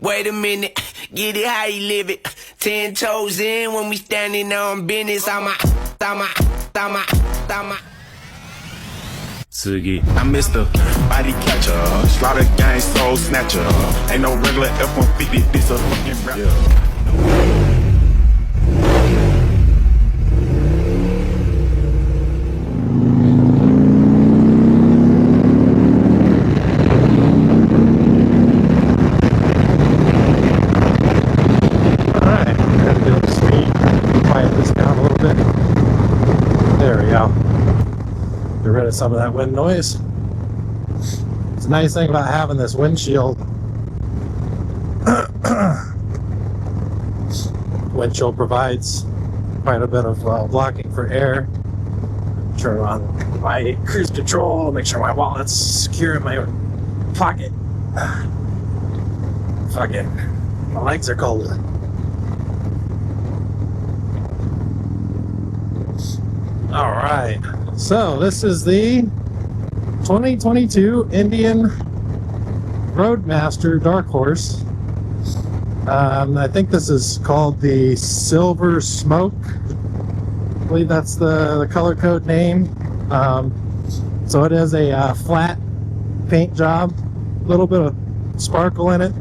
Wait a minute, get it how you live it. 10 toes in when we standing on business. I'm Mr. Body Catcher, Slaughter Gang Soul Snatcher. Ain't no regular F-150, this a fucking rap. Alright, gotta get up to speed. Quiet this down a little bit. There we go. Get rid of some of that wind noise. It's a nice thing about having this windshield. Windshield provides quite a bit of blocking for air. Turn on my cruise control, make sure my wallet's secure in my pocket. Fucking, my legs are cold. Alright, so this is the 2022 Indian Roadmaster Dark Horse. I think this is called the Silver Smoke. I believe that's the color code name. So it is a flat paint job, a little bit of sparkle in it.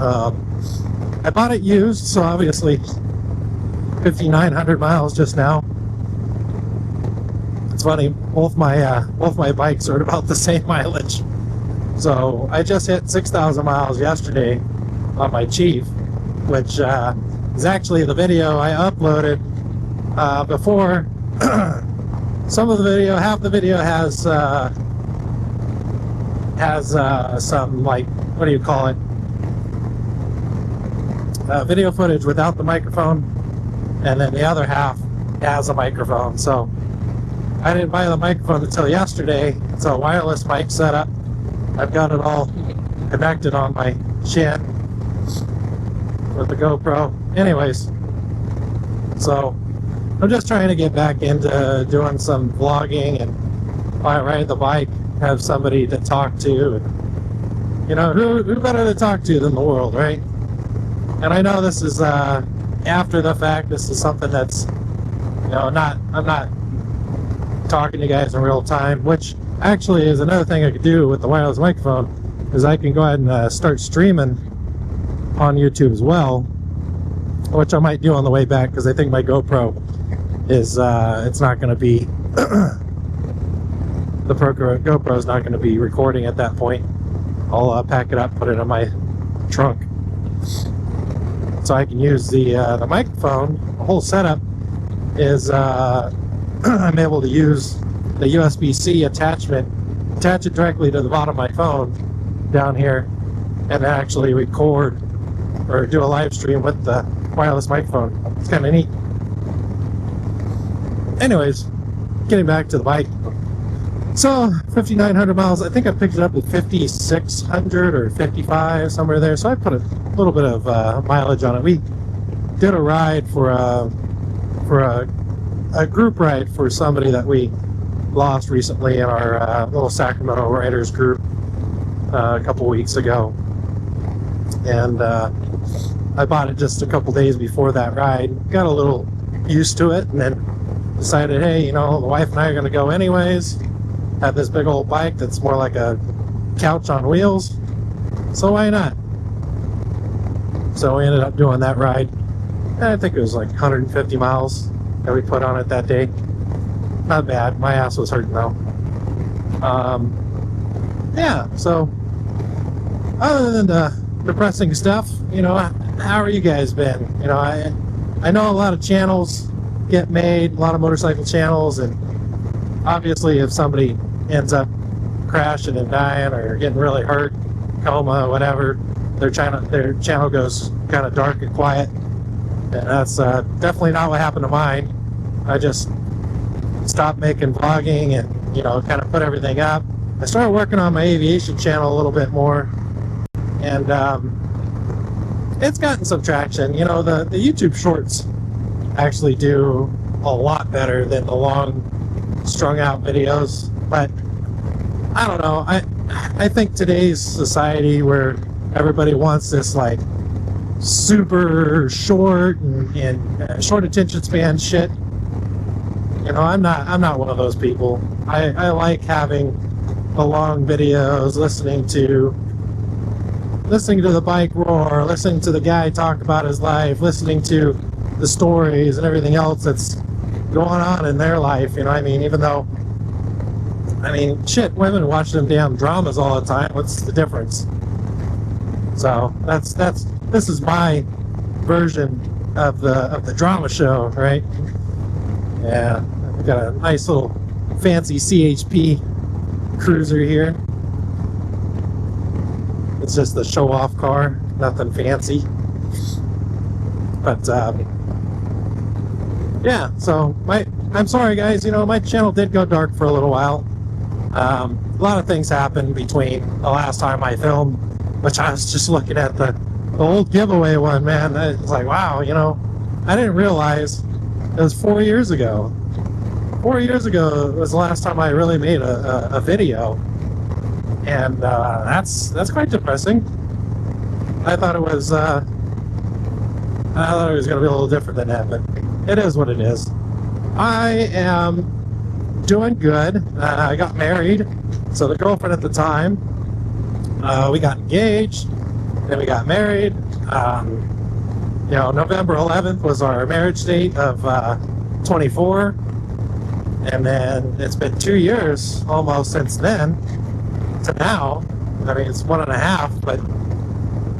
I bought it used, so obviously 5,900 miles just now. It's funny, both my bikes are at about the same mileage. So I just hit 6,000 miles yesterday on my Chief, which is actually the video I uploaded before. Some of the video, half the video has some, like, what do you call it? Video footage without the microphone, and then the other half has a microphone. So I didn't buy the microphone until yesterday. It's a wireless mic setup. I've got it all connected on my shin with the GoPro. Anyways, so I'm just trying to get back into doing some vlogging, and while I ride the bike, have somebody to talk to. And, you know, who better to talk to than the world, right? And I know this is after the fact. This is something that's, you know, I'm not talking to you guys in real time, which actually is another thing I could do with the wireless microphone, is I can go ahead and start streaming on YouTube as well, which I might do on the way back, because I think my GoPro is it's not going to be the GoPro is not going to be recording at that point. I'll pack it up, put it in my trunk, so I can use the microphone. The whole setup is I'm able to use the USB-C attachment, attach it directly to the bottom of my phone down here, and actually record or do a live stream with the wireless microphone. It's kind of neat. Anyways, getting back to the bike. So 5,900 miles. I think I picked it up at 5,600 or 55, somewhere there. So I put a little bit of mileage on it. We did a ride for a group ride for somebody that we lost recently in our little Sacramento Riders group a couple weeks ago, and I bought it just a couple days before that ride. Got a little used to it, and then decided, hey, you know, the wife and I are going to go anyways. Have this big old bike that's more like a couch on wheels, so why not? So we ended up doing that ride. I think it was like 150 miles that we put on it that day. Not bad. My ass was hurting though. Yeah, so other than the depressing stuff, you know, how are you guys been? You know, I know a lot of channels get made, a lot of motorcycle channels, and obviously if somebody ends up crashing and dying or getting really hurt, coma, whatever, their channel goes kind of dark and quiet. And that's definitely not what happened to mine. I just stopped making vlogging and, you know, kind of put everything up. I started working on my aviation channel a little bit more, and it's gotten some traction. You know, the YouTube shorts actually do a lot better than the long strung out videos, but I don't know. I think today's society, where everybody wants this like super short and short attention span shit. You know, I'm not one of those people. I like having the long videos, listening to the bike roar, listening to the guy talk about his life, listening to the stories and everything else that's going on in their life. You know, I mean, even though, I mean, shit, women watch them damn dramas all the time. What's the difference? So this is my version of the drama show, right? Yeah, I've got a nice little fancy CHP cruiser here. It's just the show-off car, nothing fancy. But yeah, so I'm sorry guys, you know, my channel did go dark for a little while. A lot of things happened between the last time I filmed, which I was just looking at the old giveaway one, man. It's like, wow, you know, I didn't realize it was 4 years ago. 4 years ago was the last time I really made a video, and that's quite depressing. I thought it was going to be a little different than that, but it is what it is. I am doing good. I got married, so the girlfriend at the time, we got engaged, then we got married. You know, November 11th was our marriage date of 24. And then it's been 2 years almost since then to now. I mean, it's 1.5, but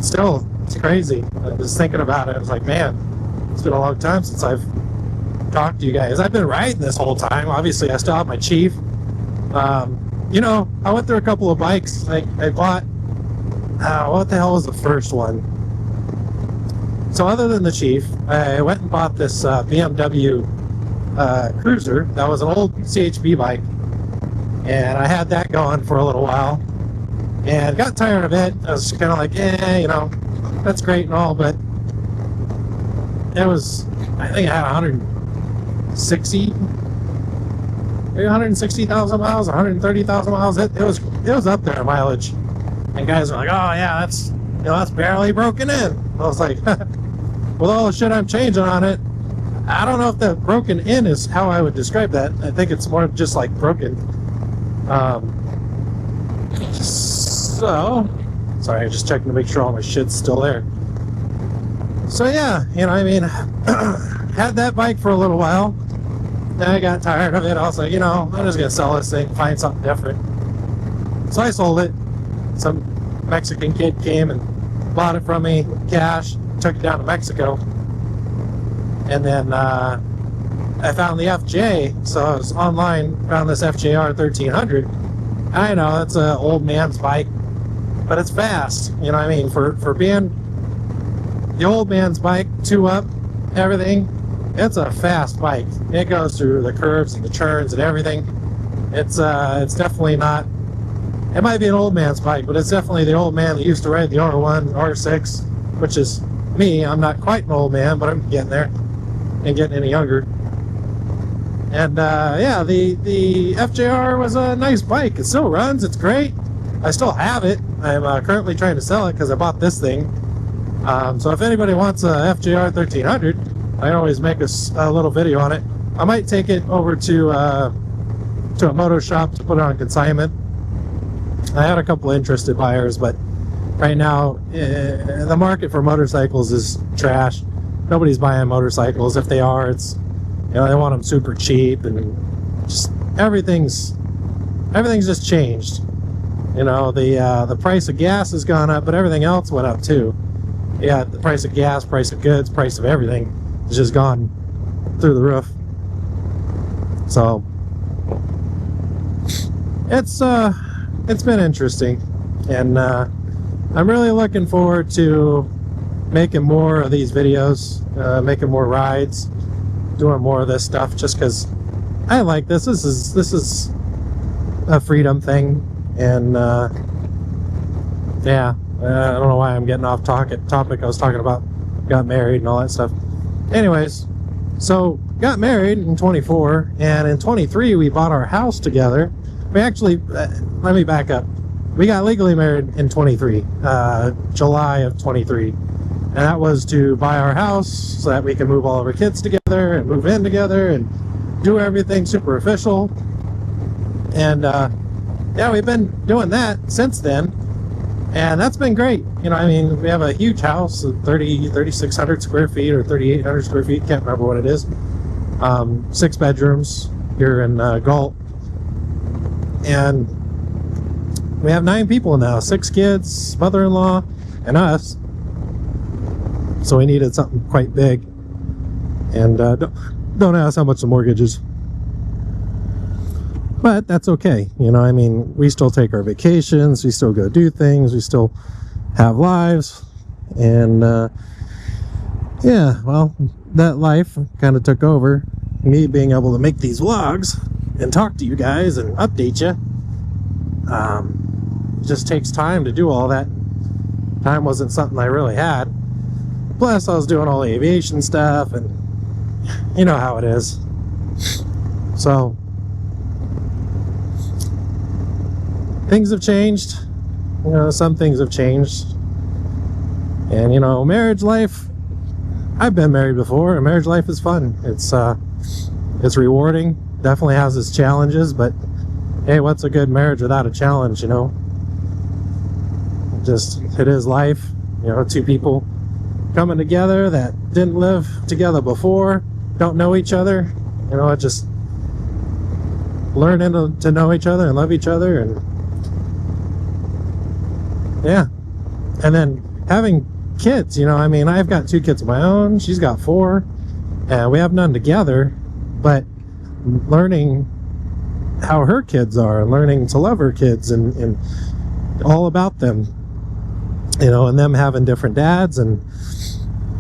still, it's crazy. I was thinking about it. I was like, man, it's been a long time since I've talked to you guys. I've been riding this whole time. Obviously, I still have my Chief. You know, I went through a couple of bikes. I bought, what the hell was the first one? So other than the Chief, I went and bought this BMW cruiser. That was an old CHB bike, and I had that going for a little while and got tired of it. I was kind of like, you know, that's great and all, but it was, I think I had 160,000 miles, 130,000 miles. It was up there in mileage, and guys were like, oh yeah, that's, you know, that's barely broken in. I was like, with all the shit I'm changing on it, I don't know if that broken in is how I would describe that. I think it's more just like broken. So, sorry, I'm just checking to make sure all my shit's still there. So yeah, you know, I mean, had that bike for a little while. Then I got tired of it. I was like, you know, I'm just gonna sell this thing, find something different. So I sold it. Some Mexican kid came and bought it from me, cash, took it down to Mexico. And then I found the FJ, so I was online, found this FJR 1300. I know, it's an old man's bike, but it's fast. You know what I mean? For being the old man's bike, 2-up, everything, it's a fast bike. It goes through the curves and the turns and everything. It's definitely not, it might be an old man's bike, but it's definitely the old man that used to ride the R1, R6, which is me. I'm not quite an old man, but I'm getting there. And getting any younger. And yeah, the FJR was a nice bike. It still runs, it's great. I still have it. I'm currently trying to sell it because I bought this thing. So if anybody wants a FJR 1300, I can always make a little video on it. I might take it over to a moto shop to put it on consignment. I had a couple of interested buyers, but right now the market for motorcycles is trash. Nobody's buying motorcycles. If they are, it's, you know, they want them super cheap, and just everything's just changed. You know, the price of gas has gone up, but everything else went up too. Yeah, the price of gas, price of goods, price of everything has just gone through the roof. So it's been interesting, and I'm really looking forward to making more of these videos, making more rides, doing more of this stuff, just because I like this. This is a freedom thing, and yeah, I don't know why I'm getting off topic. I was talking about got married and all that stuff. Anyways, so got married in 24, and in 23 we bought our house together. We actually, let me back up. we got legally married in 23, July of 23. And that was to buy our house so that we can move all of our kids together and move in together and do everything super official. And yeah, we've been doing that since then. And that's been great. You know, I mean, we have a huge house, 3,600 square feet or 3,800 square feet. Can't remember what it is. 6 bedrooms here in Galt. And we have 9 people now, 6 kids, mother-in-law, and us. So we needed something quite big. And don't ask how much the mortgage is. But that's okay. You know, I mean, we still take our vacations. We still go do things. We still have lives. And yeah, well, that life kind of took over. Me being able to make these vlogs and talk to you guys and update you. It just takes time to do all that. Time wasn't something I really had. Plus, I was doing all the aviation stuff, and you know how it is. So, things have changed. You know, some things have changed. And, you know, marriage life, I've been married before, and marriage life is fun. It's rewarding. Definitely has its challenges, but hey, what's a good marriage without a challenge, you know? It is life. You know, 2 people coming together that didn't live together before, don't know each other. You know, just learning to know each other and love each other, and yeah. And then having kids, you know, I mean, I've got 2 kids of my own, she's got 4, and we have none together, but learning how her kids are and learning to love her kids and all about them, you know, and them having different dads, and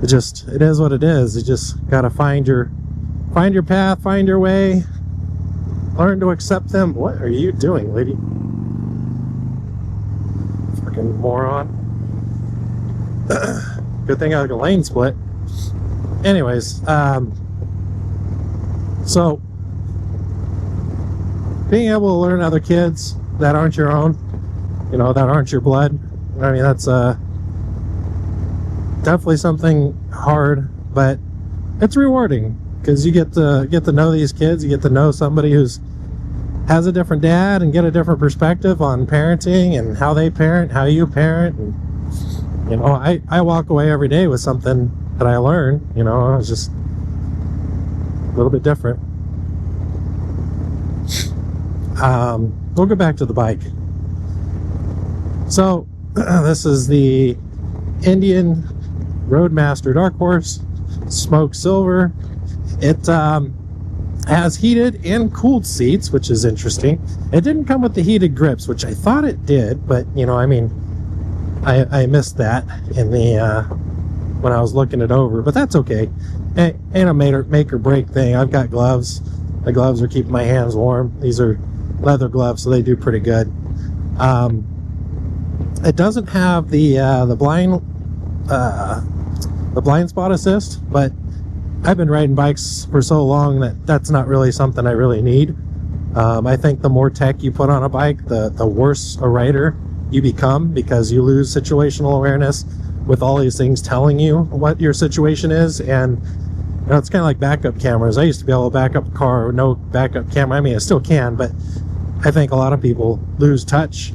it is what it is. You just gotta find your path, find your way, learn to accept them. What are you doing, lady? Freaking moron. Good thing I got a lane split. Anyways, so being able to learn other kids that aren't your own, you know, that aren't your blood, I mean, that's definitely something hard, but it's rewarding because you get to know these kids. You get to know somebody who's has a different dad and get a different perspective on parenting and how they parent, how you parent. And, you know, I walk away every day with something that I learn. You know, it's just a little bit different. We'll go back to the bike. So this is the Indian Roadmaster Dark Horse Smoke Silver. It has heated and cooled seats, which is interesting. It didn't come with the heated grips, which I thought it did, but you know, I mean, I missed that in the when I was looking it over, but that's okay. Ain't a make or break thing. I've got gloves. The gloves are keeping my hands warm. These are leather gloves, so they do pretty good. It doesn't have the blind spot assist, but I've been riding bikes for so long that that's not really something I really need. I think the more tech you put on a bike, the worse a rider you become, because you lose situational awareness with all these things telling you what your situation is. And you know, it's kind of like backup cameras. I used to be able to back up a car with no backup camera. I mean, I still can, but I think a lot of people lose touch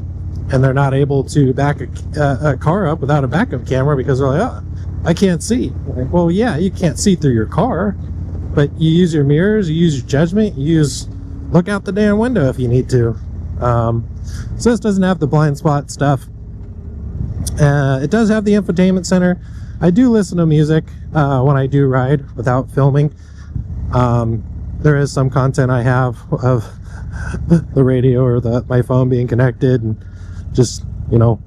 and they're not able to back a car up without a backup camera because they're like, oh, I can't see. Like, well, yeah, you can't see through your car, but you use your mirrors, you use your judgment, look out the damn window if you need to. So this doesn't have the blind spot stuff. It does have the infotainment center. I do listen to music when I do ride without filming. There is some content I have of the radio or my phone being connected, and just, you know,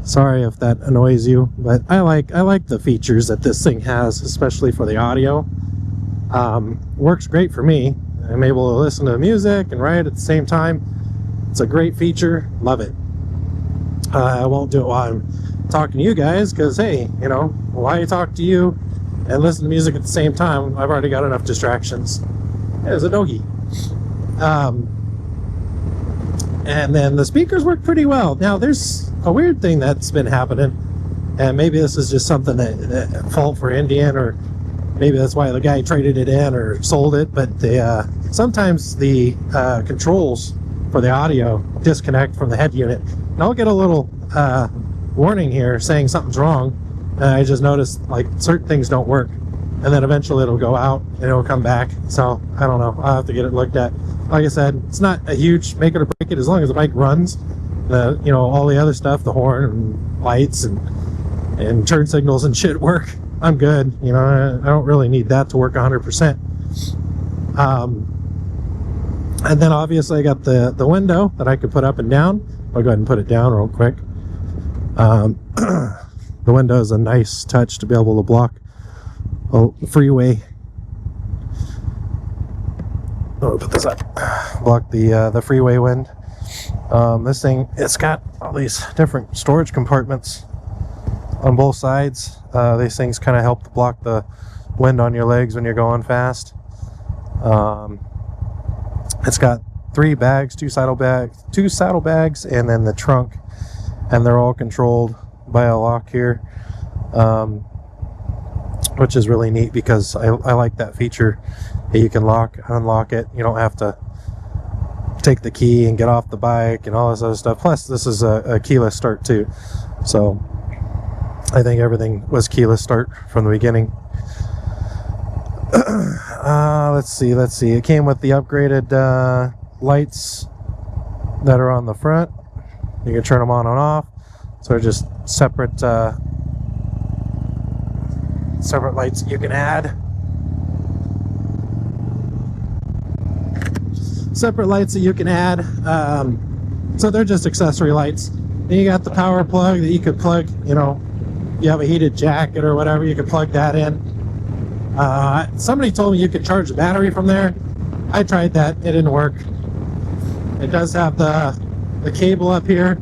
sorry if that annoys you, but I like the features that this thing has, especially for the audio. Works great for me. I'm able to listen to music and ride at the same time. It's a great feature. Love it. I won't do it while I'm talking to you guys, because hey, you know, why talk to you and listen to music at the same time? I've already got enough distractions. There's a doggy. And then the speakers work pretty well. Now there's a weird thing that's been happening, and maybe this is just something that fault for Indian, or maybe that's why the guy traded it in or sold it, but sometimes the controls for the audio disconnect from the head unit. And I'll get a little warning here saying something's wrong, and I just noticed like certain things don't work, and then eventually it'll go out and it'll come back. So I don't know, I'll have to get it looked at. Like I said, it's not a huge make it or break it as long as the bike runs. All the other stuff, the horn and lights and turn signals and shit work, I'm good. I don't really need that to work 100%. And then obviously I got the window that I could put up and down. I'll go ahead and put it down real quick. The window is a nice touch to be able to block a freeway. Oh, put this up. Block the freeway wind. This thing, it's got all these different storage compartments on both sides. These things kind of help to block the wind on your legs when you're going fast. It's got 3 bags, 2 saddlebags, and then the trunk, and they're all controlled by a lock here, which is really neat because I like that feature that you can unlock it. You don't have to take the key and get off the bike and all this other stuff. Plus this is a keyless start too, so I think everything was keyless start from the beginning. Let's see. It came with the upgraded lights that are on the front. You can turn them on and off. So they're just separate lights you can add. Separate lights that you can add. So they're just accessory lights. Then you got the power plug that you could plug. You have a heated jacket or whatever, you could plug that in. Somebody told me you could charge the battery from there. I tried that, it didn't work. It does have the cable up here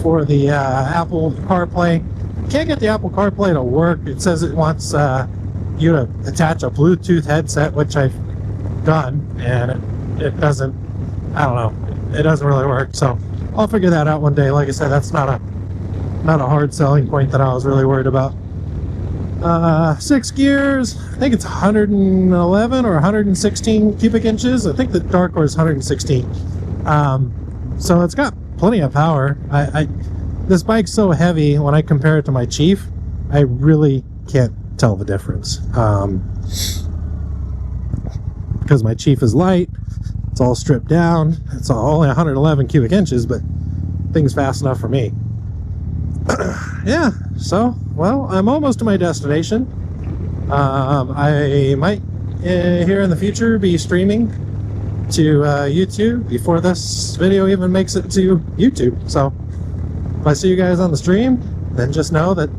for the Apple CarPlay. Can't get the Apple CarPlay to work. It says it wants you to attach a Bluetooth headset, which I've done, and it doesn't, I don't know, it doesn't really work. So I'll figure that out one day. Like I said, that's not a hard selling point that I was really worried about. 6 gears, I think it's 111 or 116 cubic inches. I think the Dark Horse is 116. So it's got plenty of power. This bike's so heavy, when I compare it to my Chief, I really can't tell the difference. Because my Chief is light, it's all stripped down, it's only 111 cubic inches, but thing's fast enough for me. Yeah, so, well, I'm almost to my destination. I might, here in the future, be streaming to YouTube before this video even makes it to YouTube. So, if I see you guys on the stream, then just know that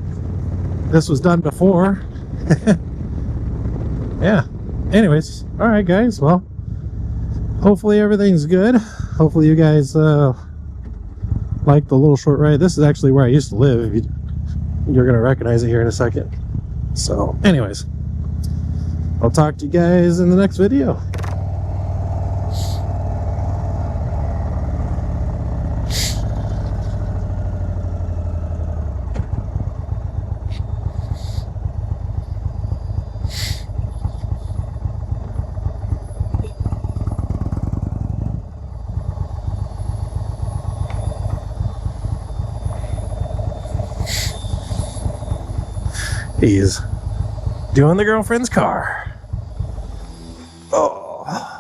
this was done before. Yeah, anyways, alright guys, well, hopefully everything's good. Hopefully you guys like the little short ride. This is actually where I used to live. You're gonna recognize it here in a second. So anyways, I'll talk to you guys in the next video. He's doing the girlfriend's car. Oh.